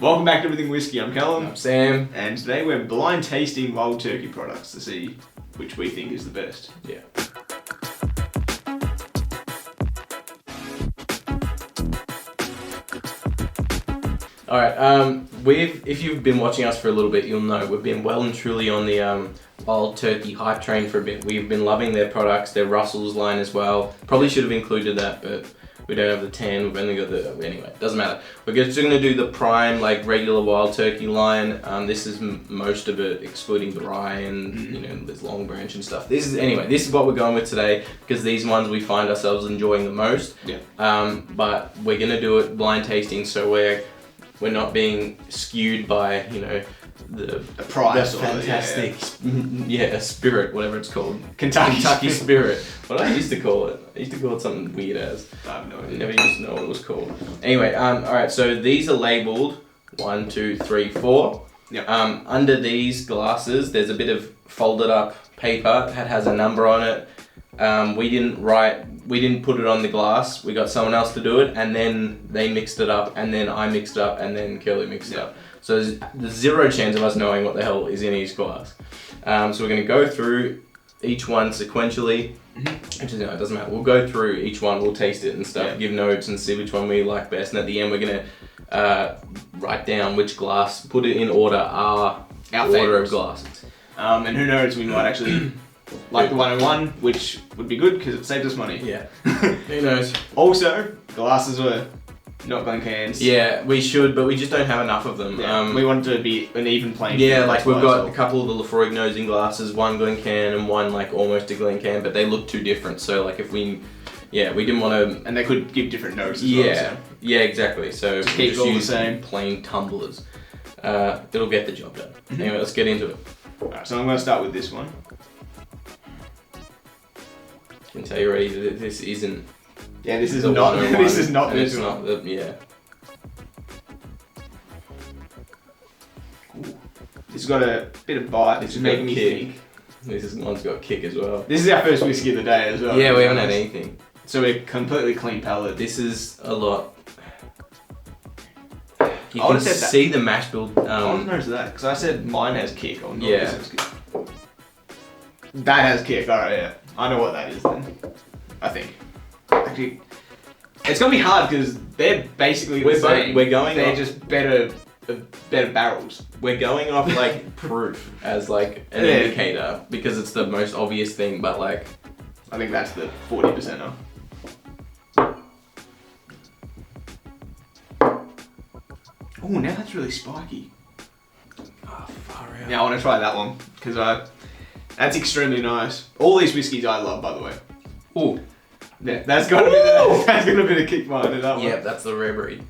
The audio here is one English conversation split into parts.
Welcome back to Everything Whiskey. I'm Callum. I'm Sam. And today we're blind tasting wild turkey products to see which we think is the best. Yeah. Alright, if you've been watching us for a little bit, you'll know we've been well and truly on the wild turkey hype train for a bit. We've been loving their products, their Russell's line as well. Probably should have included that, but we don't have the 10, we've only got the, anyway, doesn't matter. We're just going to do the prime, like regular wild turkey line. This is most of it, excluding the rye and, you know, there's long branch and stuff. This is what we're going with today, because these ones we find ourselves enjoying the most. Yeah. But we're going to do it blind tasting, so we're not being skewed by, you know, the price, the fantastic, spirit, whatever it's called. Kentucky Spirit. What I used to call it. I used to call it something weird as. I have no idea. Never used to know what it was called. Anyway, alright, so these are labelled 1, 2, 3, 4. Yep. Under these glasses, there's a bit of folded up paper that has a number on it. We didn't put it on the glass. We got someone else to do it, and then they mixed it up, and then I mixed it up, and then Curly mixed it up. So there's zero chance of us knowing what the hell is in each glass. So we're gonna go through each one sequentially. Actually, no, it doesn't matter. We'll go through each one, we'll taste it and stuff, give notes and see which one we like best. And at the end, we're gonna write down which glass, put it in order, our order of glasses. And who knows, we might actually like the 101, which would be good because it saves us money. Yeah. Who knows? Also, glasses were not Glencans. Yeah, we should, but we just don't have enough of them. Yeah, we want it to be an even playing field. Yeah, like we've got a couple of the Lafroig nosing glasses, one Glencan and one like almost a Glencan, but they look too different. So like if we didn't want to, and they could give different notes as well. So. Yeah, exactly. So just keep it all the same. Plain tumblers. It'll get the job done. Anyway, let's get into it. Alright, so I'm going to start with this one. I can tell you already that this isn't. Yeah, this is not. This is not this one. Not the, yeah. Ooh. This has got a bit of bite. This is making me think. This one's got kick as well. This is our first whiskey of the day as well. Yeah, we haven't had anything. So we're completely clean palate. This is a lot. You can see the mash bill. I would notice that because I said mine has kick. Yeah. That has kick. All right, yeah. I know what that is then. I think. Actually, it's gonna be hard because they're basically the same. They're just better barrels. We're going off like proof as like an indicator because it's the most obvious thing, but like I think that's the 40%er. Oh, now that's really spiky. Oh, far out. Yeah, I want to try that one because that's extremely nice. All these whiskies I love, by the way. Ooh. Yeah, that's got a bit of kick behind it, that one. Yeah, that's the rare breed.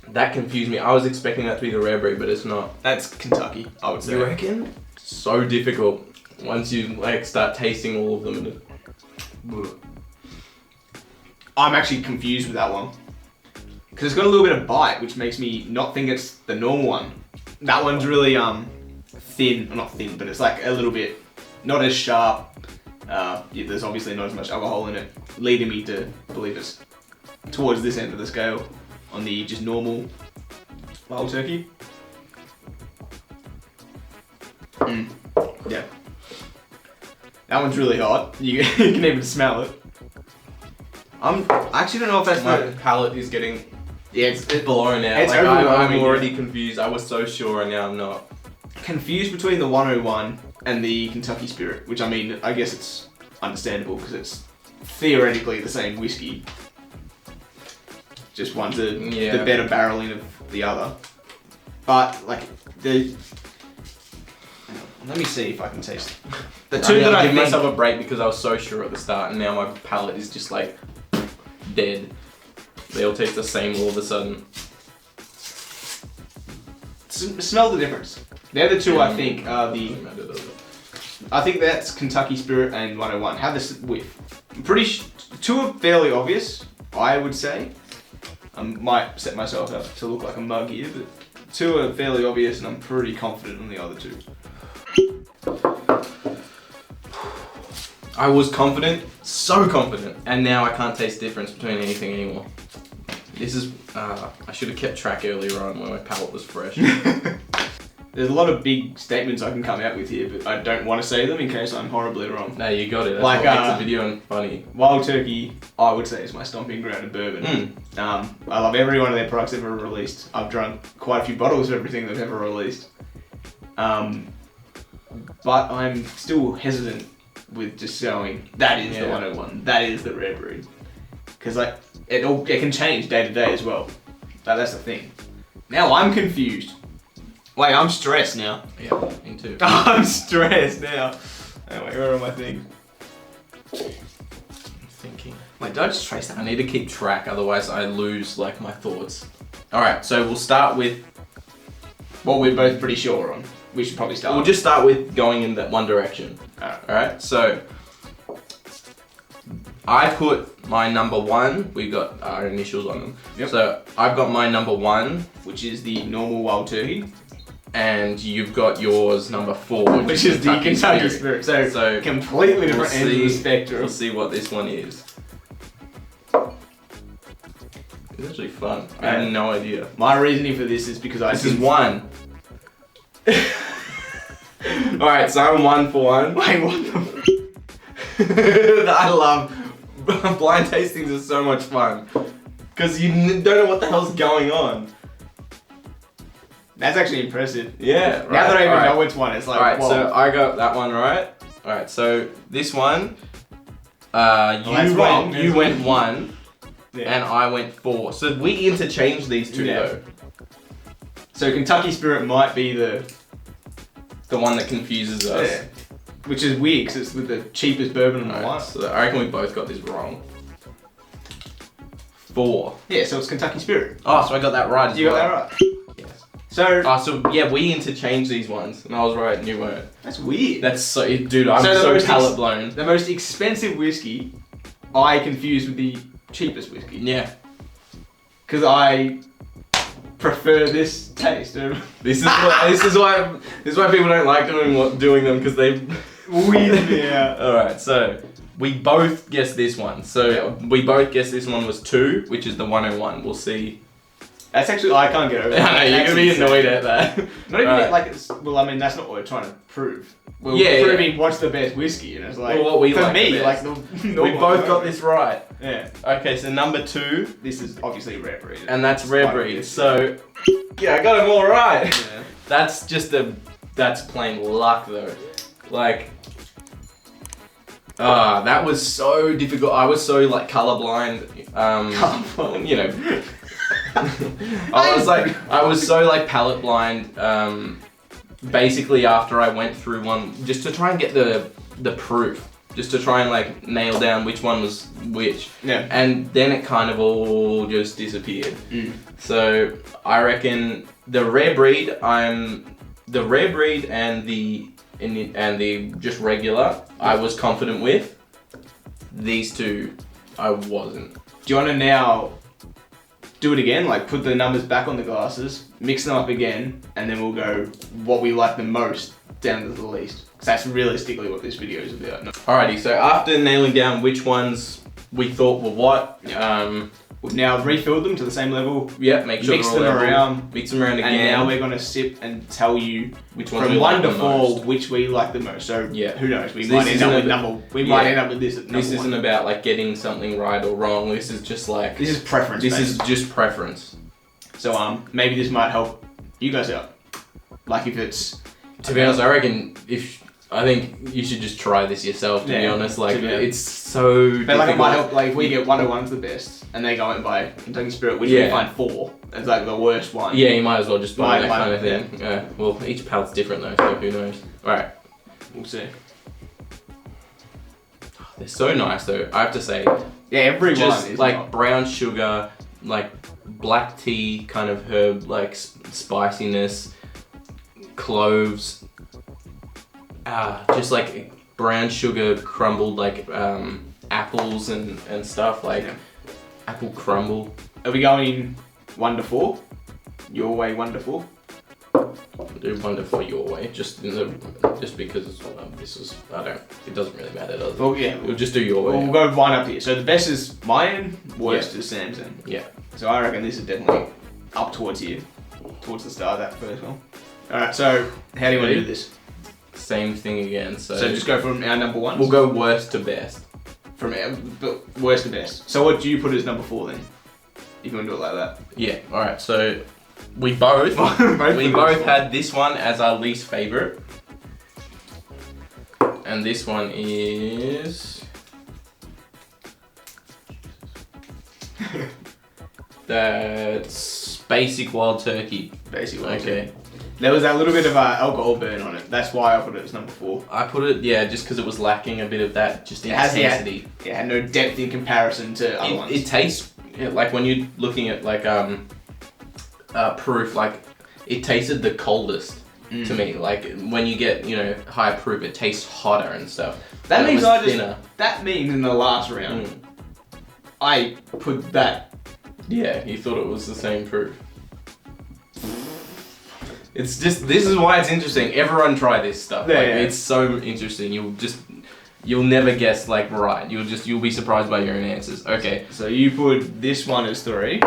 That confused me. I was expecting that to be the rare breed, but it's not. That's Kentucky, I would say. You reckon? So difficult once you like start tasting all of them. I'm actually confused with that one because it's got a little bit of bite, which makes me not think it's the normal one. That one's really thin, well, not thin, but it's like a little bit not as sharp. There's obviously not as much alcohol in it, leading me to believe it's towards this end of the scale on the just normal wild turkey. Yeah. That one's really hot. You can even smell it. I actually don't know if that's my palate is getting it's blown out. It's like I'm already confused. I was so sure and now I'm not. Confused between the 101 and the Kentucky Spirit, which I mean, I guess it's understandable because it's theoretically the same whiskey. Just one's the better barreling of the other. But like let me see if I can taste the two that I give myself a break because I was so sure at the start and now my palate is just like dead. They all taste the same all of a sudden. Smell the difference. They're the two I think are the. I think that's Kentucky Spirit and 101. Have this whiff. I'm pretty two are fairly obvious, I would say. I might set myself up to look like a mug here, but two are fairly obvious and I'm pretty confident on the other two. I was confident, so confident, and now I can't taste the difference between anything anymore. This is, I should have kept track earlier on when my palate was fresh. There's a lot of big statements I can come out with here, but I don't want to say them in case I'm horribly wrong. No, you got it. That's Like, what makes the video funny. Wild Turkey, I would say, is my stomping ground of bourbon. I love every one of their products they've ever released. I've drunk quite a few bottles of everything they've ever released. But I'm still hesitant with just going, that is the 101, that is the rare breed. Because like, it can change day to day as well. That's the thing. Now I'm confused. Wait, I'm stressed now. Yeah, me too. I'm stressed now. Oh, wait, where are my things? I'm thinking. Wait, did I just trace that? I need to keep track, otherwise I lose like my thoughts. Alright, so we'll start with What we're both pretty sure on. We should probably start. We'll just start with going in that one direction. Alright, so I put my number 1, we got our initials on them. Yep. So I've got my number 1, which is the normal Wild Turkey. and you've got yours number 4, which is the Kentucky Spirit. So completely different ends of the spectrum. We'll see what this one is. It's actually fun. I have no idea. My reasoning for this is because This is 1. Alright, so I'm 1 for 1. Wait, what the I love blind tastings are so much fun. Because you don't know what the hell's going on. That's actually impressive. Yeah, right. Now that I even know which one, it's like, alright, whoa. so I got that one right. Alright, so this one, you went 1, and I went 4. So we interchanged these two though. So Kentucky Spirit might be the one that confuses us. Yeah. Which is weird because it's with the cheapest bourbon in the lineup. So I reckon we both got this wrong. 4. Yeah, so it's Kentucky Spirit. Oh, so I got that right as well. You got that right? Yes. So yeah, we interchanged these ones, and I was right and you weren't. That's weird. That's so, dude, I'm so palate blown. The most expensive whiskey, I confused with the cheapest whiskey. Yeah. Because I prefer this taste. This is why people don't like doing them, because they weird me out. Alright, so we both guessed this one. So we both guessed this one was 2, which is the 101. We'll see. That's actually, I can't get over that. I know, you're gonna be annoyed at that. Not even like it's, well, I mean, that's not what we're trying to prove. We're proving what's the best whiskey, and it's like, well, what we for like me, the like we both got this right. Yeah. Okay, so number 2. This is obviously rare breed. And that's rare breed. So yeah, I got them all right. Yeah. That's plain luck though. Like, that was so difficult. I was so like colorblind. You know. I was so like palate blind. Basically, after I went through one, just to try and get the proof, just to try and like nail down which one was which. Yeah. And then it kind of all just disappeared. So I reckon the rare breed, and the just regular, I was confident with. These two, I wasn't. Do you want to now do it again? Like put the numbers back on the glasses, mix them up again, and then we'll go what we like the most down to the least. Because that's realistically what this video is about. Alrighty, so after nailing down which ones we thought were what, we've now refilled them to the same level. Yeah, make sure mix them around. Mix them around again. And now we're going to sip and tell you which ones from we 1 like to the 4 most. which we like the most. So who knows? We So might this end up isn't with a- We might end up with this at number This isn't 1. about like getting something right or wrong. This is just like This is preference. This based. is just preference. So maybe this might help you guys out. Like if it's To be honest, I think you should just try this yourself. To be honest, like it's so. But like it might help. Like if we get 101's the best, and they go and buy Kentucky Spirit, which we find 4, it's like the worst one. Yeah, you might as well just buy that kind of yeah. thing. Yeah. Well, each palate's different though, so who knows? All right. We'll see. They're so nice though. I have to say. Yeah, every just one is like not. Brown sugar, like black tea kind of herb, like spiciness, cloves. Just like brown sugar crumbled, like apples and stuff, like apple crumble. Are we going 1 to 4? Your way 1 to 4? I'll do one for your way, just because it doesn't really matter, does it? Well, yeah. We'll just do your way. We'll go one up here. So the best is my end, worst is Sam's end. Yeah. So I reckon this is definitely up towards here, towards the start of that first one. Alright, so how do you want to do this? Same thing again. So just go from our number one. We'll go worst to best. From our worst to best. So what do you put as number 4 then? If you want to do it like that. Yeah. All right. So we both had this one as our least favorite, and this one is that's basic wild turkey. Basic wild Okay. turkey. There was that little bit of alcohol burn on it. That's why I put it as number 4. I put it, just because it was lacking a bit of that intensity. It had no depth in comparison to other ones. It tastes like when you're looking at like proof, like it tasted the coldest to me. Like when you get high proof, it tastes hotter and stuff. That means thinner. That means in the last round, I put that. Yeah, you thought it was the same proof. It's just, this is why it's interesting. Everyone try this stuff. Yeah, It's so interesting. You'll never guess right. You'll be surprised by your own answers. Okay. So you put this one as 3,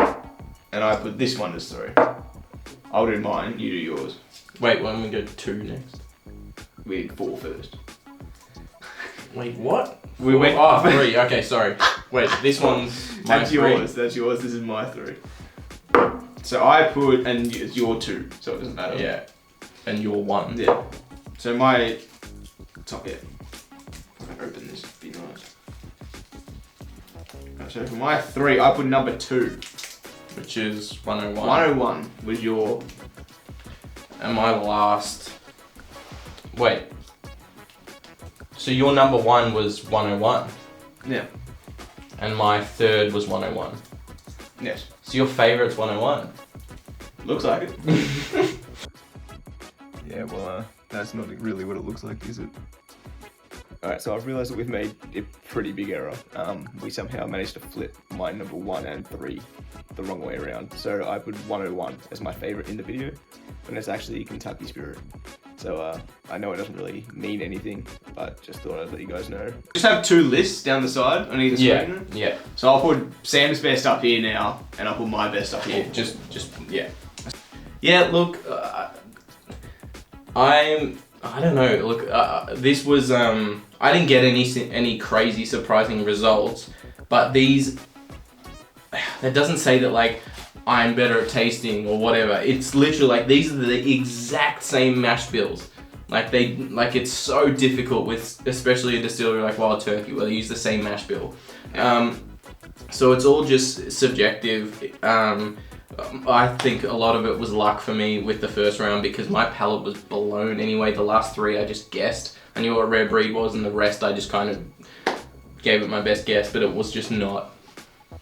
and I put this one as 3. I'll do mine, you do yours. Wait, why don't we go 2 next? We did 4 first. Wait, what? We went 3. Okay, sorry. Wait, this one's my That's 3. yours. That's yours. This is my 3. So I put, and it's your 2, so it doesn't matter. Yeah. And your 1. Yeah. So my top, yeah. If I can open this, it'd be nice. Right, so for my 3, I put number 2. Which is 101. 101 was your. And my last. Wait. So your number 1 was 101. Yeah. And my 3rd was 101. Yes. So your favourite's 101. Looks like it. Yeah, well, that's not really what it looks like, is it? Alright, so I've realised that we've made a pretty big error. We somehow managed to flip my number 1 and 3 the wrong way around. So I put 101 as my favourite in the video, when it's actually Kentucky Spirit. So I know it doesn't really mean anything, but just thought I'd let you guys know. Just have 2 lists down the side on either screen. Yeah. So I'll put Sam's best up here now, and I'll put my best up here. Yeah. Yeah, look, I don't know. Look, this was I didn't get any crazy surprising results, but that doesn't say that like I'm better at tasting or whatever. It's literally like these are the exact same mash bills. Like it's so difficult with especially a distillery like Wild Turkey where they use the same mash bill. So it's all just subjective. I think a lot of it was luck for me with the first round because my palate was blown anyway. The last 3 I just guessed. I knew what rare breed was, and the rest I just kind of gave it my best guess, but it was just not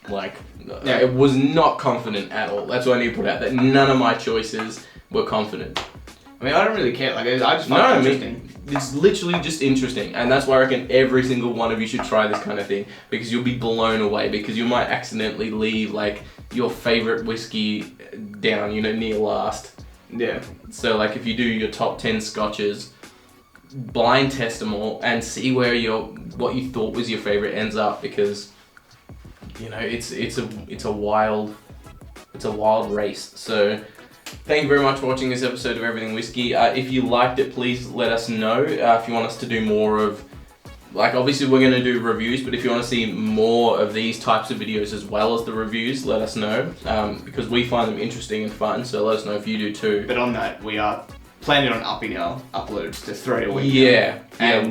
it was not confident at all. That's what I need to put out, that none of my choices were confident. I mean, I don't really care. Like, I just find it interesting. It's literally just interesting, and that's why I reckon every single one of you should try this kind of thing, because you'll be blown away, because you might accidentally leave like your favorite whiskey down, near last. Yeah. So like if you do your top 10 scotches, blind test them all and see where what you thought was your favorite ends up, because it's a wild race. So thank you very much for watching this episode of Everything Whiskey. If you liked it, please let us know. If you want us to do more of, obviously we're going to do reviews, but if you want to see more of these types of videos as well as the reviews, let us know, because we find them interesting and fun, so let us know if you do too. But on that, we are planning on upping our uploads to 3 a week. Yeah,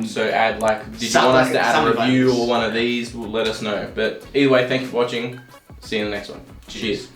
so add did you want us to add a review or one of these, well, let us know. But either way, thank you for watching. See you in the next one. Cheers.